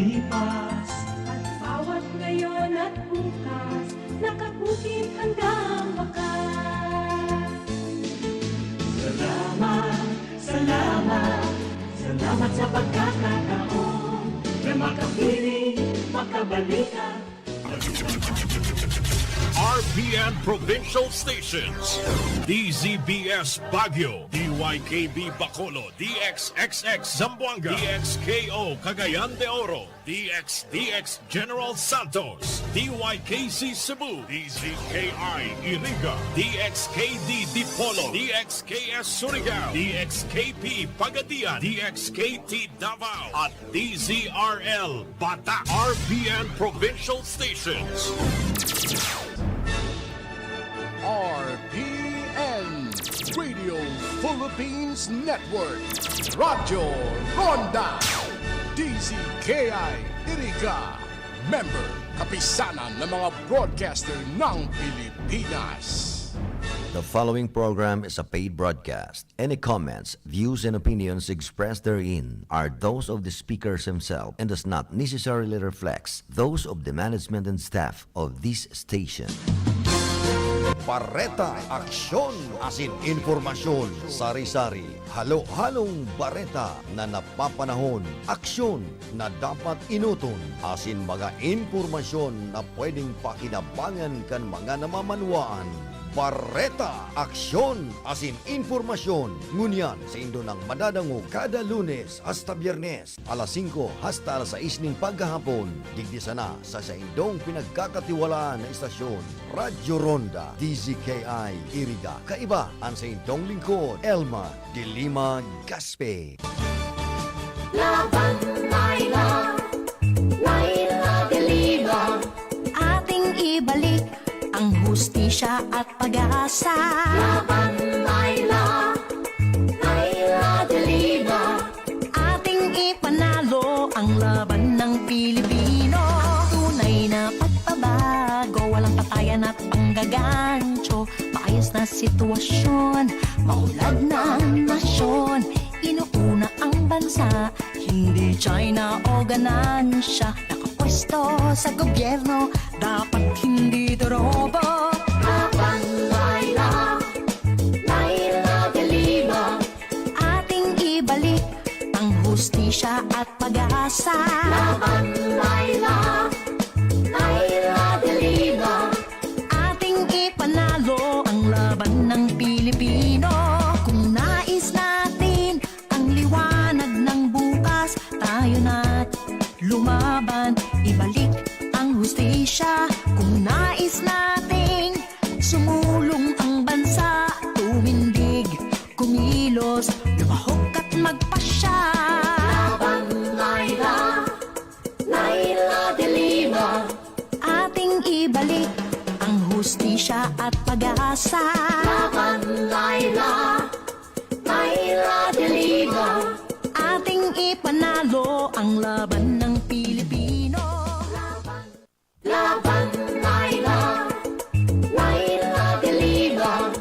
nakalipas. At bawat ngayon at bukas, nakabukid hanggang wakas. Salamat, salamat, salamat sa pagkakataon na makapiling, makabalikan. RPN Provincial Stations, DZBS Baguio, DYKB Bacolod, DXXX Zamboanga, DXKO Cagayan de Oro, DXDX General Santos, DYKC Cebu, DZKI Iriga, DXKD Dipolo, DXKS Surigao, DXKP Pagadian, DXKT Davao, at DZRL Bata. RPN Provincial Stations. RPN Radio Philippines Network, Radyo Ronda, DZKI Iriga, member kapisanan ng mga broadcaster ng Pilipinas. The following program is a paid broadcast. Any comments, views, and opinions expressed therein are those of the speakers himself and does not necessarily reflect those of the management and staff of this station. Bareta Aksyon asin Impormasyon. Sari-sari, halo-halong bareta na napapanahon. Aksyon na dapat inuton. Asin mga impormasyon na pwedeng pakinabangan kan mga namamanwaan. Bareta Aksyon asin Impormasyon. Ngunyan sa indo ng madadango kada Lunes hasta Biyernes, alas 5 hasta alas 6 ng paghahapon. Digdi sana sa indong pinagkakatiwalaan na istasyon, Radyo Ronda, DZKI Iriga. Kaiba ang sa indong lingkod, Elma de Lima-Gaspi. Laban, Laila, Laila de Lima, ating ibalik ang hustisya at pag-asa. Laban, Laila, Laila de Lima, ating ipanalo ang laban ng Pilipino. Tunay na pagbabago, walang patayan at panggagancho. Maayos na sitwasyon, maunlad na nasyon. Inuuna ang bansa, hindi China o ganansya. Nakapwesto sa gobyerno, dapat hindi dorobo. Laban, Laila, Laila de Lima, ating ibalik ang hustisya at pag-asa. Laban, Laila, Laila de Lima, ating ipanalo ang laban ng Pilipino. Kung nais natin ang liwanag ng bukas, tayo na't lumaban, ibalik ang hustisya. Kung nais nating sumulong ang bansa, tumindig, kumilos, lumahok at magpasya. Laban, Laila, Laila de Lima, ating ibalik ang hustisya at pag-asa. Laban, Laila, Laila de Lima, ating ipanalo ang laban ng Pilipino. Laban, Laila, Laila de Lima,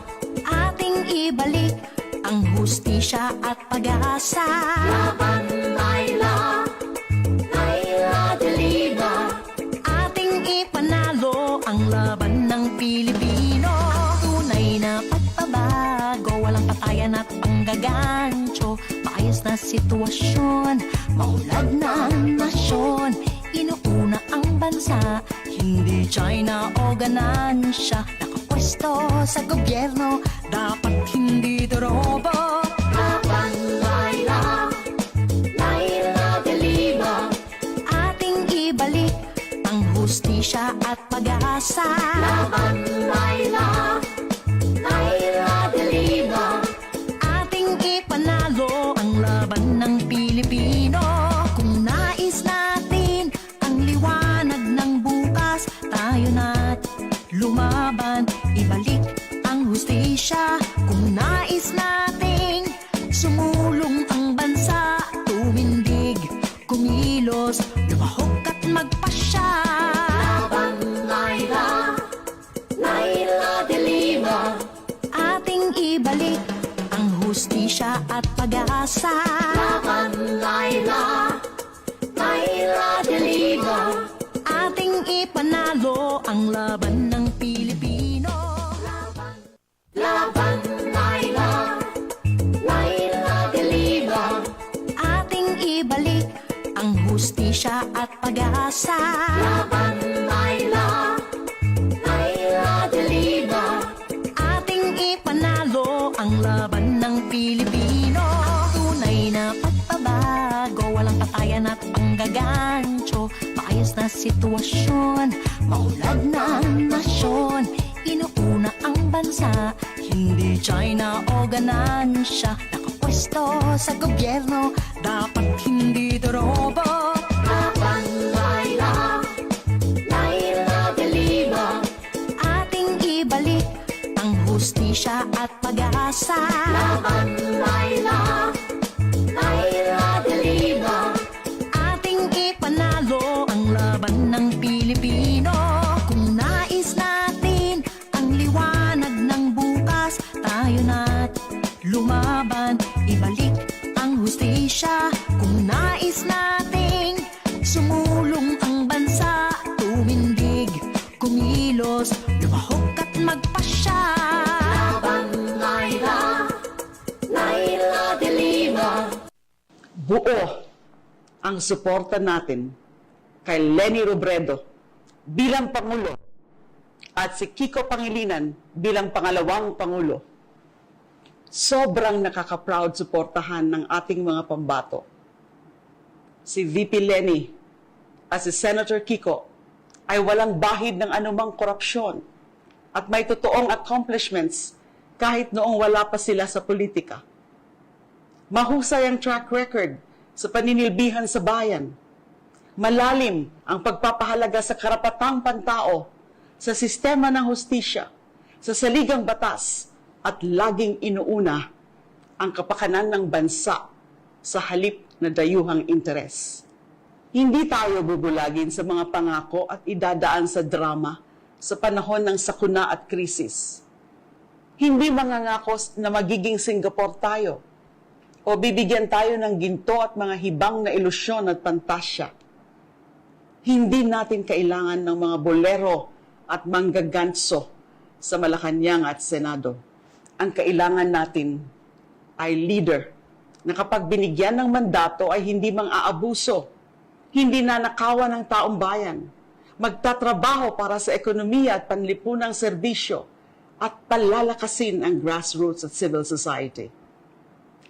ating ibalik ang hustisya at pag-asa. Laban, Laila, Laila de Lima, ating ipanalo ang laban ng Pilipino. Tunay na pagbabago, walang patayan at panggagancho. Maayos na sitwasyon, maunlad na nasyon. Inuuna ang bansa, hindi China o ganansya. Nakapwesto sa gobyerno, dapat hindi dorobo. Laban, Laila, Laila de Lima, ating ibalik ang hustisya at pag-asa. Laban, Laila, Laila de Lima, ating ipanalo ang laban ng Pilipino. Kung nais natin ang liwanag ng bukas, tayo na't lumaban, ibalik ang hustisya. Kung nais nating sumulong ang bansa, tumindig, kumilos, lumahok at magpasya. Laban, Laila, Laila de Lima, ating ibalik ang hustisya at pag-asa. Laban, Laila, Laila de laban ng Pilipino. Laban, Laila, Laila de Lima. Ating ibalik ang hustisya at pag-asa. Laban, Laila, Laila de Lima. Ating ipanalo ang laban ng Pilipino. Tunay na pagbabago, walang patayan at panggagancho. Maayos na sitwasyon, maulad na nasyon. Inuuna ang bansa, hindi China o ganansya. Nakapwesto sa gobyerno, dapat hindi dorobo. Laban, Laila, Laila de Lima. Ating ibalik ang hustisya at pag-asa. Laban, Laila, Laila de Lima. Ating ipanalo ang laban ng Pilipino. Kung nais natin ang liwanag ng bukas, tayo na't lumaban, ibalik ang hustisya. Kung nais nating sumulong ang bansa, tumindig, kumilos, lumahok at magpasya. Laban, Laila, Laila de Lima. Buo ang suporta natin kay Leni Robredo bilang Pangulo at si Kiko Pangilinan bilang pangalawang Pangulo. Sobrang nakaka-proud suportahan ng ating mga pambato. Si VP Leni at si Senator Kiko ay walang bahid ng anumang korupsyon at may totoong accomplishments kahit noong wala pa sila sa politika. Mahusay ang track record sa paninilbihan sa bayan. Malalim ang pagpapahalaga sa karapatang pantao, sa sistema ng hustisya, sa saligang batas, at laging inuuna ang kapakanan ng bansa sa halip na dayuhang interes. Hindi tayo bubulagin sa mga pangako at idadaan sa drama sa panahon ng sakuna at krisis. Hindi mangangako na magiging Singapore tayo o bibigyan tayo ng ginto at mga hibang na ilusyon at pantasya. Hindi natin kailangan ng mga bolero at manggaganso sa Malacanang at Senado. Ang kailangan natin ay leader na kapag binigyan ng mandato ay hindi mang-aabuso, hindi nanakawan ng taong bayan, magtatrabaho para sa ekonomiya at panlipunang serbisyo, at palalakasin ang grassroots at civil society.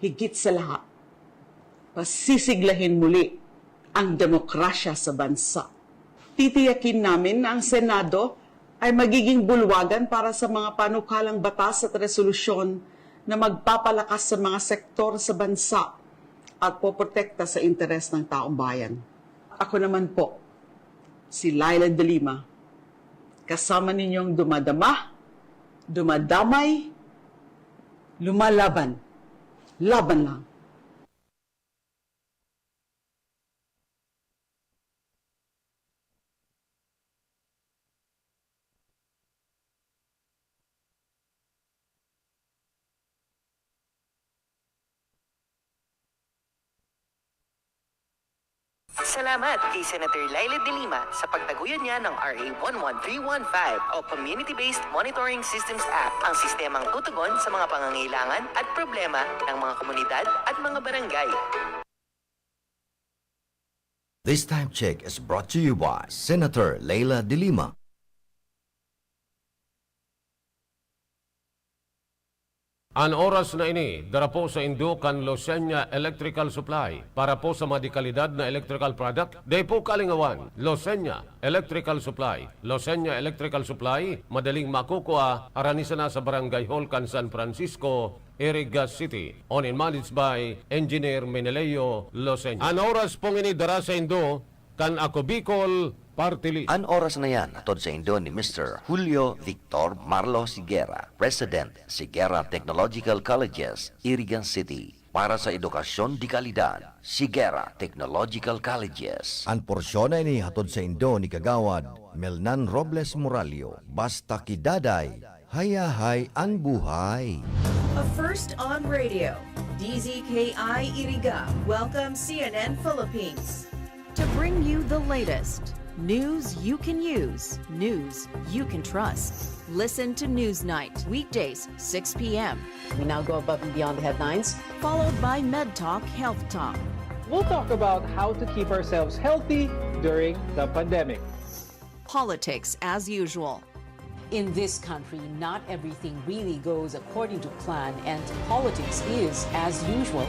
Higit sa lahat, pasisiglahin muli ang demokrasya sa bansa. Titiyakin namin na ang Senado ay magiging bulwagan para sa mga panukalang batas at resolusyon na magpapalakas sa mga sektor sa bansa at poprotekta sa interes ng taong bayan. Ako naman po, si Laila de Lima, kasama ninyong dumadamay, lumalaban, laban lang. Salamat kay Senator Laila de Lima sa pagtaguyod niya ng RA 11315 o Community-Based Monitoring Systems Act, ang sistemang tutugon sa mga pangangailangan at problema ng mga komunidad at mga barangay. This time check is brought to you by Senator Laila de Lima. Ang oras na ini, dara po sa Indukan Losenya Electrical Supply para po sa madikalidad na electrical product. Day po kalingawan, Losenya Electrical Supply. Losenya Electrical Supply, madaling makukuha, aranisa na sa Barangay Holcan, San Francisco, Iriga City. On and managed by Engineer Meneleo Losenya. Ang oras pong ini, dara sa Indo, kan ako Bicol, Party List. An oras na yan, atod sa Indo ni Mr. Julio Victor Marlo Sigera, President, Sigera Technological Colleges, Iriga City. Para sa edukasyon di kalidad, Sigera Technological Colleges. Ang porsyon na ini hatod sa Indo ni Kagawad Melnan Robles Moralio. Basta kidaday, hayahay ang buhay. A first on radio, DZKI Iriga welcomes CNN Philippines to bring you the latest News you can use, news you can trust. Listen to Newsnight, weekdays, 6 p.m. We now go above and beyond the headlines. Followed by Med Talk, Health Talk. We'll talk about how to keep ourselves healthy during the pandemic. Politics as usual. In this country, not everything really goes according to plan, and politics is as usual.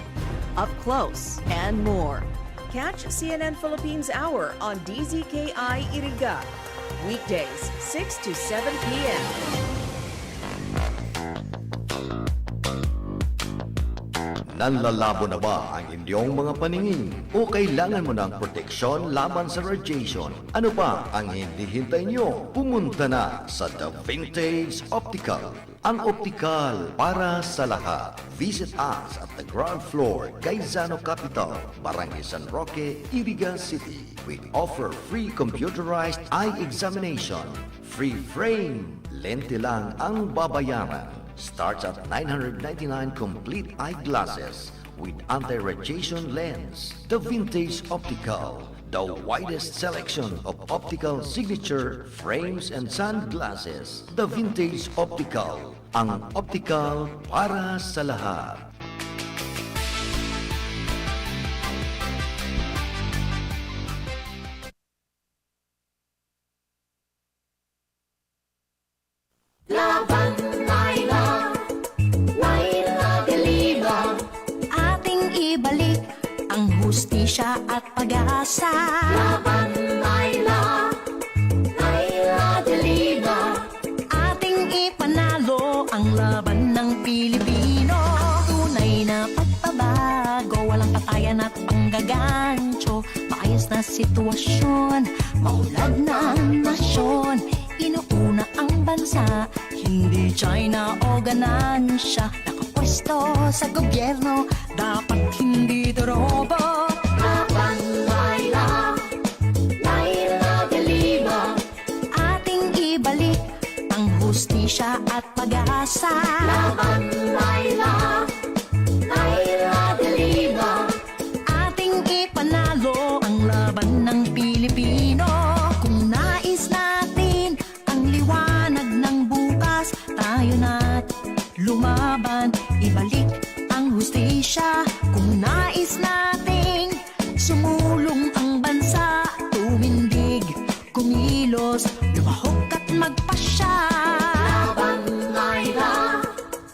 Up close and more. Catch CNN Philippines Hour on DZKI Iriga. Weekdays, 6 to 7 p.m. Nanlalabo na ba ang inyong mga paningin? O kailangan mo ng proteksyon laban sa radiation? Ano pa ang hindi hintay nyo? Pumunta na sa The Vintage Optical. Ang optical para sa lahat. Visit us at the ground floor, Gaisano Capital, Barangay San Roque, Iriga City. We offer free computerized eye examination. Free frame. Lente lang ang babayaran. Starts at 999 complete eyeglasses with anti-radiation lens. The Vintage Optical. The widest selection of optical signature frames and sunglasses. The Vintage Optical. Ang optical para sa lahat. Laban, Laila, Laila de Lima. Ating ibalik ang hustisya at pag-asa. Laban, Laila, Laila de Lima. Ating ipanalo ang laban ng Pilipino. Tunay na pagbabago, walang patayan at panggagancho. Maayos na sitwasyon, maulad na nasyon. Inuuna ang bansa, hindi China o ganansya. Nakapwesto sa gobyerno, dapat hindi dorobo. Laban, Laila, Laila de Lima. Ating ibalik ang hustisya at pag-asa. Laban, Laila, Laila de Lima. Ating ipanalo ang laban ng Pilipino. Kung nais natin ang liwanag ng bukas, tayo na't lumaban, ibalik ang hustisya. Kung nais natin